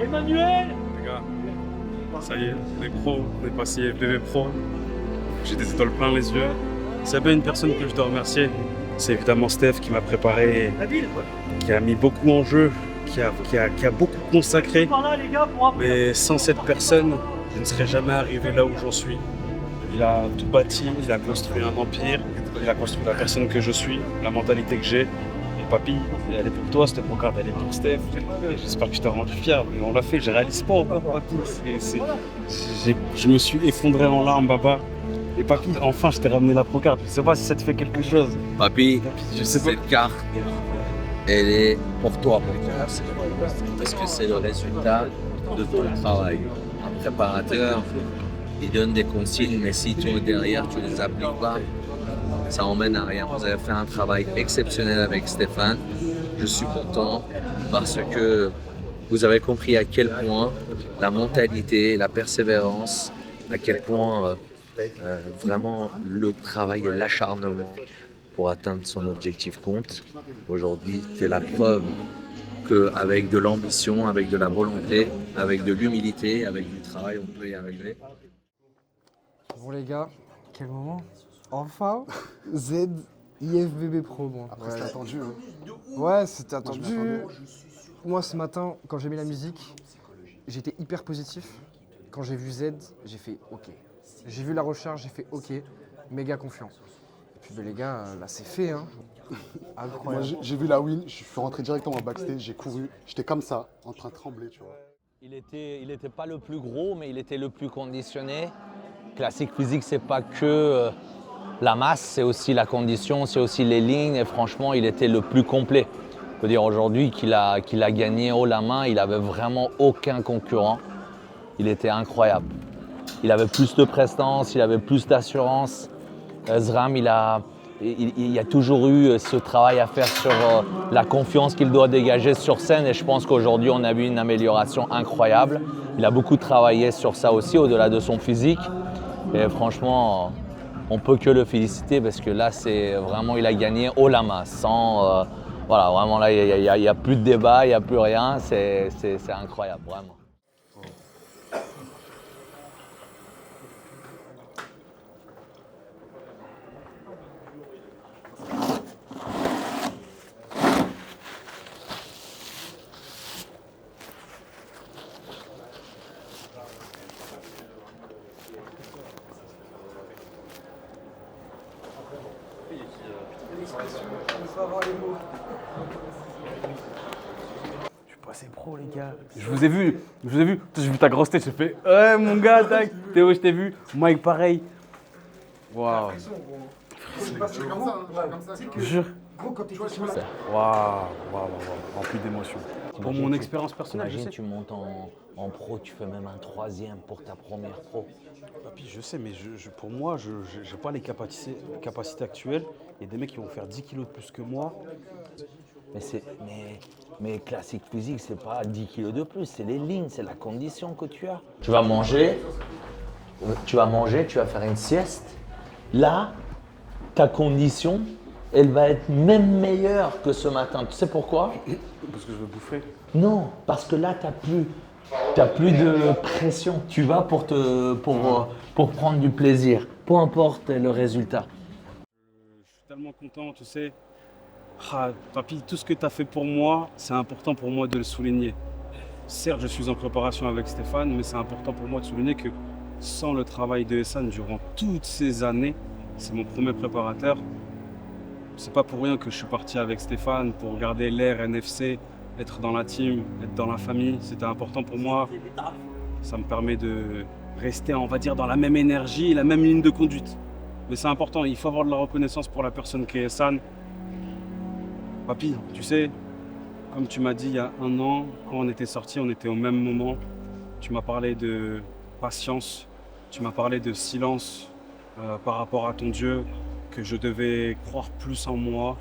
Emmanuel!
Les gars, ça y est, on est pro, on est passé FBB Pro. J'ai des étoiles plein les yeux. S'il y a bien une personne que je dois remercier, c'est évidemment Steph qui m'a préparé, qui a mis beaucoup en jeu, qui a beaucoup consacré. Mais sans cette personne, je ne serais jamais arrivé là où j'en suis. Il a tout bâti, il a construit un empire, il a construit la personne que je suis, la mentalité que j'ai. Et papy, elle est pour toi, cette pancarte, elle est pour Steph. Et j'espère que tu t'as rendu fier. Mais on l'a fait, je réalise pas encore, papy. Je me suis effondré en larmes, papa. Et papy, enfin, je t'ai ramené la pancarte. Je sais pas si ça te fait quelque chose.
Papy,
je sais pas.
cette carte, elle est pour toi, parce que c'est le résultat de ton travail. Un préparateur, il donne des consignes, mais si toi derrière tu les appliques pas, ça emmène à rien. Vous avez fait un travail exceptionnel avec Stéphane. Je suis content parce que vous avez compris à quel point la mentalité, la persévérance, à quel point vraiment le travail et l'acharnement pour atteindre son objectif compte. Aujourd'hui, c'est la preuve qu'avec de l'ambition, avec de la volonté, avec de l'humilité, avec du travail, on peut y arriver.
Bon les gars, quel moment? Enfin, Z, IFBB Pro. Bon.
Après, c'était attendu. Hein.
Ouais, c'était attendu.
Moi, je m'y
Moi, ce matin, quand j'ai mis la musique, j'étais hyper positif. Quand j'ai vu Z, j'ai fait OK. J'ai vu la recharge, j'ai fait OK. Méga confiant. Et puis, les gars, là, c'est fait. Hein. Incroyable.
Moi, j'ai vu la win, je suis rentré directement en backstage, j'ai couru. J'étais comme ça, en train de trembler, tu vois.
Il était pas le plus gros, mais il était le plus conditionné. Classique physique, c'est pas que la masse, c'est aussi la condition, c'est aussi les lignes. Et franchement, il était le plus complet. Je peux dire aujourd'hui qu'il a gagné haut la main. Il avait vraiment aucun concurrent. Il était incroyable. Il avait plus de prestance, il avait plus d'assurance. Zram, il y a toujours eu ce travail à faire sur la confiance qu'il doit dégager sur scène. Et je pense qu'aujourd'hui, on a vu une amélioration incroyable. Il a beaucoup travaillé sur ça aussi, au-delà de son physique. Et franchement, on peut que le féliciter parce que là, c'est vraiment, il a gagné haut la main. Sans, voilà, vraiment là, il n'y a plus de débat, il n'y a plus rien. C'est incroyable, vraiment.
Je suis passé pro les gars. Je vous ai vu. J'ai vu ta grosse tête, j'ai fait ouais mon gars, tac. Théo, je t'ai vu. Mike pareil. Waouh.
Je comme ça.
Je jure.
Gros, quand tu vois,
Waouh, rempli d'émotions. Pour mon expérience personnelle, je
Imagine,
sais.
tu montes en pro, tu fais même un 3e pour ta première pro.
Papy, je sais, mais pour moi, je n'ai pas les capacités actuelles. Il y a des mecs qui vont faire 10 kilos de plus que moi.
Mais classique physique, c'est pas 10 kilos de plus, c'est les lignes, c'est la condition que tu as. Tu vas manger, tu vas faire une sieste. Là,
ta condition, elle va être même meilleure que ce matin. Tu sais pourquoi?
Parce que je veux bouffer.
Non, parce que là, t'as plus de pression. Tu vas pour prendre du plaisir, peu importe le résultat.
Je suis tellement content, tu sais. Ah, papy, tout ce que tu as fait pour moi, c'est important pour moi de le souligner. Certes, je suis en préparation avec Stéphane, mais c'est important pour moi de souligner que sans le travail de Hassan durant toutes ces années, c'est mon premier préparateur. C'est pas pour rien que je suis parti avec Stéphane pour garder l'air NFC, être dans la team, être dans la famille. C'était important pour moi. Ça me permet de rester, on va dire, dans la même énergie, la même ligne de conduite. Mais c'est important, il faut avoir de la reconnaissance pour la personne qui est Hassan. Papy, tu sais, comme tu m'as dit il y a 1 an, quand on était sortis, on était au même moment. Tu m'as parlé de patience, tu m'as parlé de silence par rapport à ton Dieu, que je devais croire plus en moi.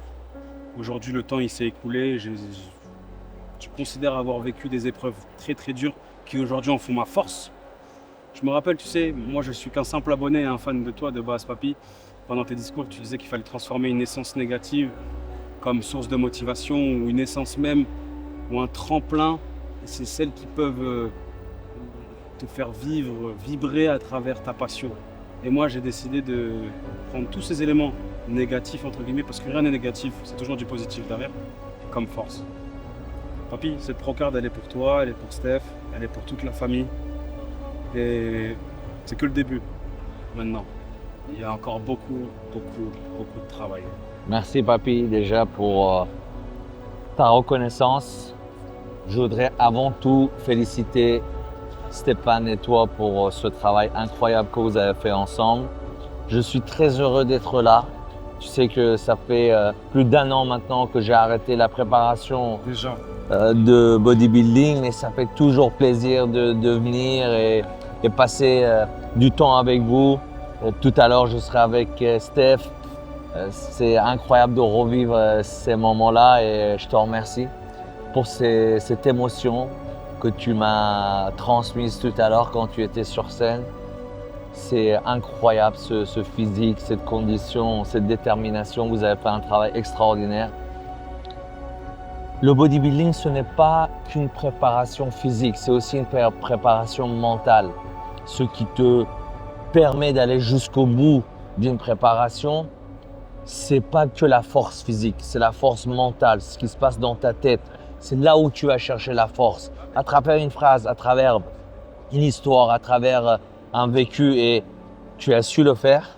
Aujourd'hui, le temps il s'est écoulé. Je considère avoir vécu des épreuves très très dures qui aujourd'hui en font ma force. Je me rappelle, tu sais, moi je suis qu'un simple abonné et un fan de toi de base, papy. Pendant tes discours, tu disais qu'il fallait transformer une essence négative comme source de motivation ou une essence même ou un tremplin. C'est celles qui peuvent te faire vibrer à travers ta passion. Et moi, j'ai décidé de prendre tous ces éléments négatifs, entre guillemets, parce que rien n'est négatif, c'est toujours du positif derrière, comme force. Papy, cette Procard, elle est pour toi, elle est pour Steph, elle est pour toute la famille. Et c'est que le début, maintenant. Il y a encore beaucoup de travail.
Merci papy déjà pour ta reconnaissance. Je voudrais avant tout féliciter Stéphane et toi pour ce travail incroyable que vous avez fait ensemble. Je suis très heureux d'être là. Tu sais que ça fait plus d'1 an maintenant que j'ai arrêté la préparation de bodybuilding, mais ça fait toujours plaisir de venir et passer du temps avec vous. Tout à l'heure, je serai avec Steph. C'est incroyable de revivre ces moments-là et je te remercie pour cette émotion que tu m'as transmise tout à l'heure quand tu étais sur scène. C'est incroyable ce physique, cette condition, cette détermination. Vous avez fait un travail extraordinaire. Le bodybuilding, ce n'est pas qu'une préparation physique, c'est aussi une préparation mentale. Ce qui te permet d'aller jusqu'au bout d'une préparation, c'est pas que la force physique, c'est la force mentale, ce qui se passe dans ta tête. C'est là où tu vas chercher la force, à travers une phrase, à travers une histoire, à travers un vécu, et tu as su le faire.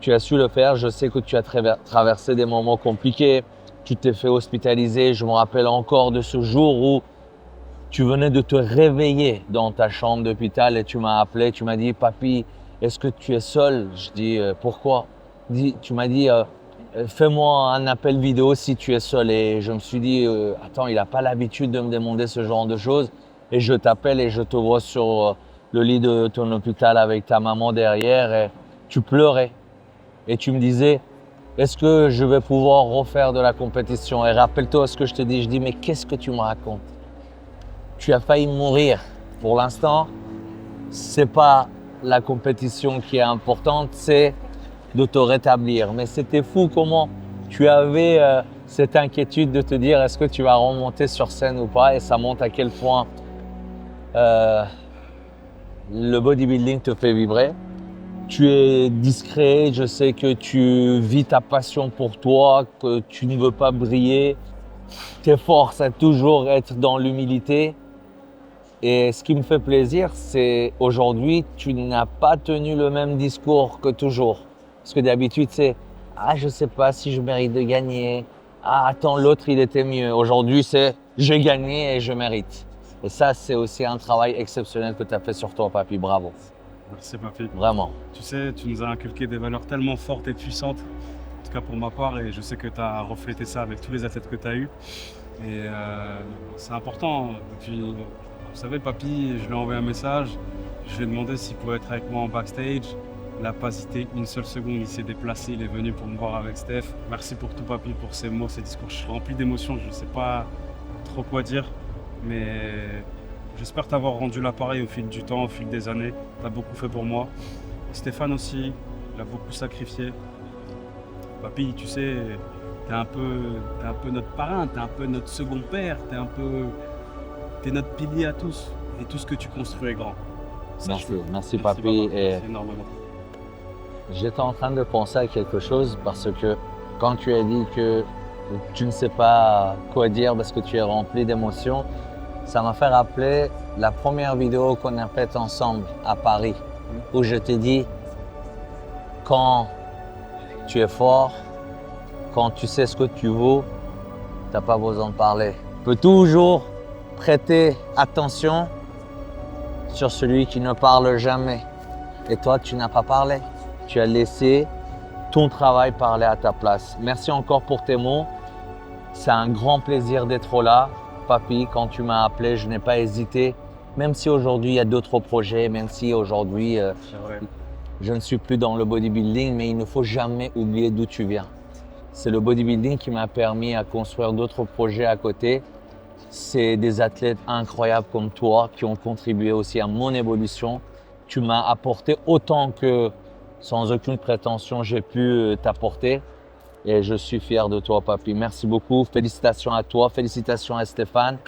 Tu as su le faire. Je sais que tu as traversé des moments compliqués. Tu t'es fait hospitaliser. Je me rappelle encore de ce jour où tu venais de te réveiller dans ta chambre d'hôpital et tu m'as appelé. Tu m'as dit, papy, est-ce que tu es seul? Je dis, pourquoi? Tu m'as dit, fais-moi un appel vidéo si tu es seul. Et je me suis dit, attends, il n'a pas l'habitude de me demander ce genre de choses. Et je t'appelle et je te vois sur le lit de ton hôpital avec ta maman derrière. Et tu pleurais. Et tu me disais, est-ce que je vais pouvoir refaire de la compétition? Et rappelle-toi ce que je te dis. Je dis, mais qu'est-ce que tu me racontes? Tu as failli mourir. Pour l'instant, ce n'est pas la compétition qui est importante, c'est de te rétablir. Mais c'était fou comment tu avais cette inquiétude de te dire est-ce que tu vas remonter sur scène ou pas, et ça montre à quel point le bodybuilding te fait vibrer. Tu es discret, je sais que tu vis ta passion pour toi, que tu ne veux pas briller. Tes forces à toujours être dans l'humilité. Et ce qui me fait plaisir, c'est aujourd'hui, tu n'as pas tenu le même discours que toujours. Parce que d'habitude, c'est « Ah, je ne sais pas si je mérite de gagner. Ah, attends, l'autre, il était mieux. » Aujourd'hui, c'est « J'ai gagné et je mérite. » Et ça, c'est aussi un travail exceptionnel que tu as fait sur toi, papy. Bravo.
Merci, papy.
Vraiment.
Tu sais, tu nous as inculqué des valeurs tellement fortes et puissantes, en tout cas pour ma part, et je sais que tu as reflété ça avec tous les athlètes que tu as eus. Et c'est important. Et puis, vous savez, papy, je lui ai envoyé un message, je lui ai demandé s'il pouvait être avec moi en backstage. Il n'a pas hésité une seule seconde, il s'est déplacé, il est venu pour me voir avec Steph. Merci pour tout, papy, pour ces mots, ces discours. Je suis rempli d'émotions, je ne sais pas trop quoi dire, mais j'espère t'avoir rendu l'appareil au fil du temps, au fil des années. Tu as beaucoup fait pour moi. Stéphane aussi, il a beaucoup sacrifié. Papy, tu sais, t'es un peu notre parrain, t'es un peu notre second père, t'es notre pilier à tous. Et tout ce que tu construis est grand.
Merci Papy. Et
énormément.
j'étais en train de penser à quelque chose parce que quand tu as dit que tu ne sais pas quoi dire parce que tu es rempli d'émotions, ça m'a fait rappeler la première vidéo qu'on a faite ensemble à Paris, où je t'ai dit, quand tu es fort, quand tu sais ce que tu vaux, tu n'as pas besoin de parler. Tu peux toujours prêter attention sur celui qui ne parle jamais. Et toi, tu n'as pas parlé. Tu as laissé ton travail parler à ta place. Merci encore pour tes mots. C'est un grand plaisir d'être là. Papy, quand tu m'as appelé, je n'ai pas hésité. Même si aujourd'hui, il y a d'autres projets, même si aujourd'hui, je ne suis plus dans le bodybuilding, mais il ne faut jamais oublier d'où tu viens. C'est le bodybuilding qui m'a permis à construire d'autres projets à côté. C'est des athlètes incroyables comme toi qui ont contribué aussi à mon évolution. Tu m'as apporté autant que, sans aucune prétention, j'ai pu t'apporter. Et je suis fier de toi, Papy. Merci beaucoup. Félicitations à toi. Félicitations à Stéphane.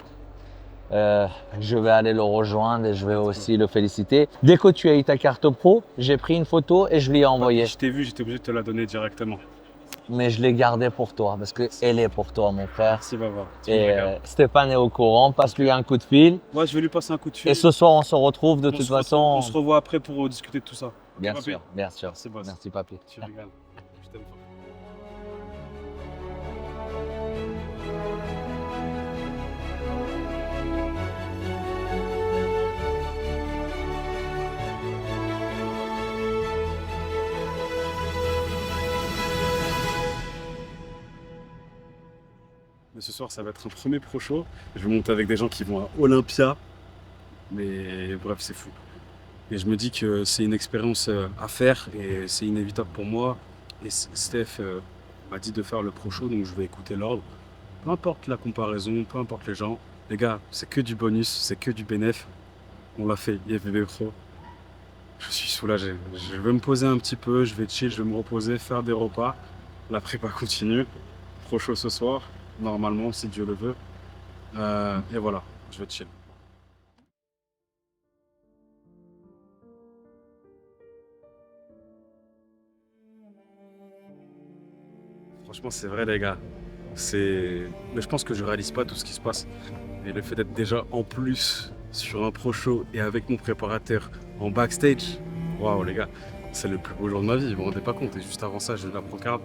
Je vais aller le rejoindre et je vais aussi le féliciter. Dès que tu as eu ta carte pro, j'ai pris une photo et je lui ai envoyée.
Je t'ai vu, j'étais obligé de te la donner directement.
Mais je l'ai gardée pour toi parce qu'elle est pour toi, mon frère.
Merci, Baba.
Et Stéphane est au courant. Passe-lui un coup de fil.
Moi, je vais lui passer un coup de fil.
Et ce soir, on se retrouve de toute façon.
On se revoit après pour discuter de tout ça.
Bien sûr, bien sûr.
Merci,
Papy.
Tu régales. Je t'aime fort. Mais ce soir, ça va être un premier pro show. Je vais monter avec des gens qui vont à Olympia. Mais bref, c'est fou. Et je me dis que c'est une expérience à faire et c'est inévitable pour moi. Et Steph m'a dit de faire le pro show, donc je vais écouter l'ordre. Peu importe la comparaison, peu importe les gens. Les gars, c'est que du bonus, c'est que du bénéf. On l'a fait, IFBB Pro. Je suis soulagé. Je vais me poser un petit peu, je vais chill, je vais me reposer, faire des repas. La prépa continue. Pro show ce soir, normalement, si Dieu le veut. Et voilà, je vais chill. Franchement, c'est vrai, les gars. Mais je pense que je réalise pas tout ce qui se passe. Et le fait d'être déjà en plus sur un pro show et avec mon préparateur en backstage, waouh, les gars, c'est le plus beau jour de ma vie. Vous vous rendez pas compte. Et juste avant ça, j'ai eu la procard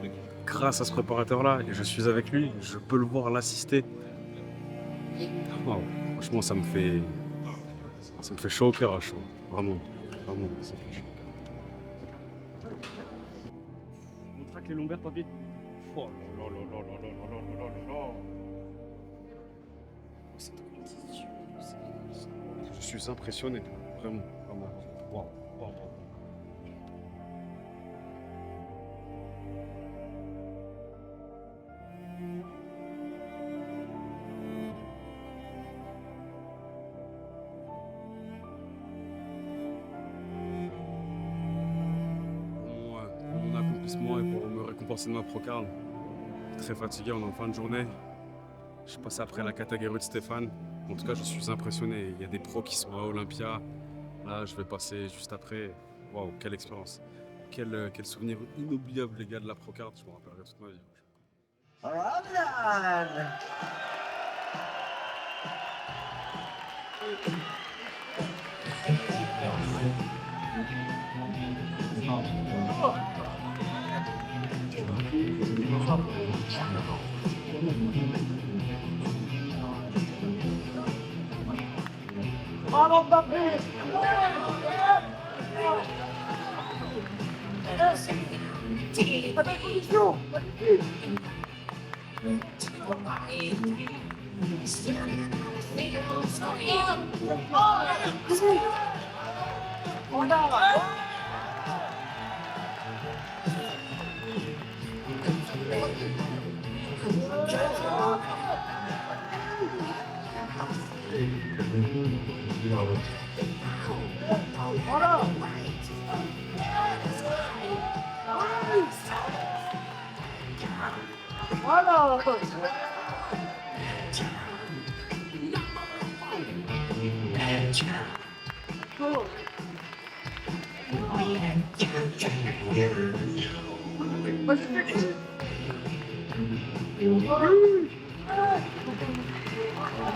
grâce à ce préparateur-là. Et je suis avec lui. Je peux le voir, l'assister. Waouh, franchement, ça me fait chaud au cœur, chaud. Vraiment, vraiment. Ça fait chaud. On traque les lombaires, papy. Oh là là là là là là là là là. Je suis impressionné, vraiment, vraiment. Waouh, waouh, waouh. Pour mon accomplissement et pour me récompenser de ma procarne, très fatigué, on est en fin de journée. Je passe après la catégorie de Stéphane. En tout cas, je suis impressionné. Il y a des pros qui sont à Olympia. Là, je vais passer juste après. Waouh, quelle expérience. Quel souvenir inoubliable, les gars, de la Procard. Je me rappellerai toute ma vie.
Voilà.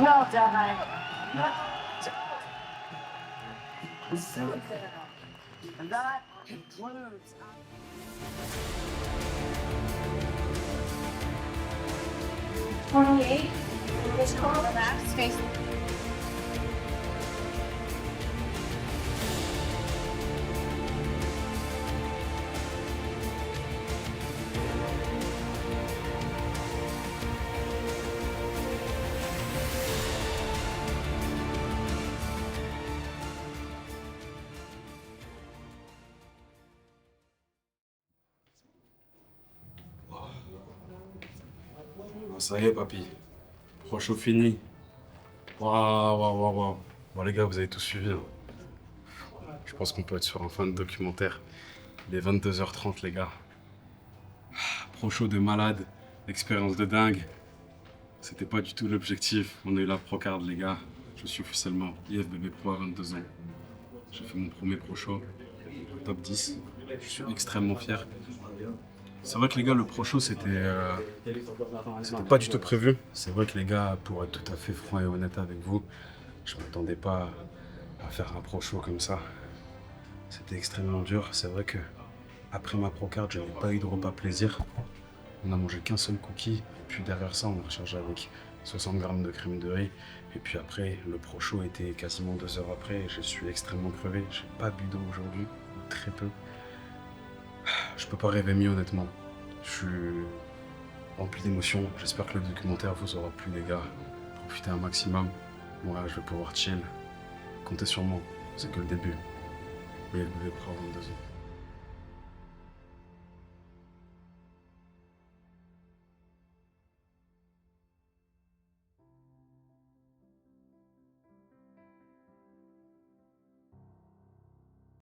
Well done. That includes. Is called the last space.
Ça y est, papy. Pro-show fini. Waouh. Bon, les gars, vous avez tout suivi. Hein. Je pense qu'on peut être sur un fin de documentaire. Il est 22h30, les gars. Pro-show de malade. Expérience de dingue. C'était pas du tout l'objectif. On a eu la pro-card, les gars. Je suis officiellement IFBB Pro à 22 ans. J'ai fait mon premier pro-show. Top 10. Je suis extrêmement fier. C'est vrai que les gars, le pro-show, c'était pas du tout prévu. C'est vrai que les gars, pour être tout à fait franc et honnête avec vous, je m'attendais pas à faire un pro-show comme ça. C'était extrêmement dur. C'est vrai que après ma pro-card, je n'ai pas eu de repas plaisir. On a mangé qu'un seul cookie. Et puis derrière ça, on a rechargé avec 60 grammes de crème de riz. Et puis après, le pro-show était quasiment 2 heures après. Et je suis extrêmement crevé. J'ai pas bu d'eau aujourd'hui, ou très peu. Je peux pas rêver mieux, honnêtement. Je suis rempli d'émotions. J'espère que le documentaire vous aura plu, les gars. Profitez un maximum. Moi, je vais pouvoir chill. Comptez sur moi. C'est que le début. Oui, le Pro 22 ans.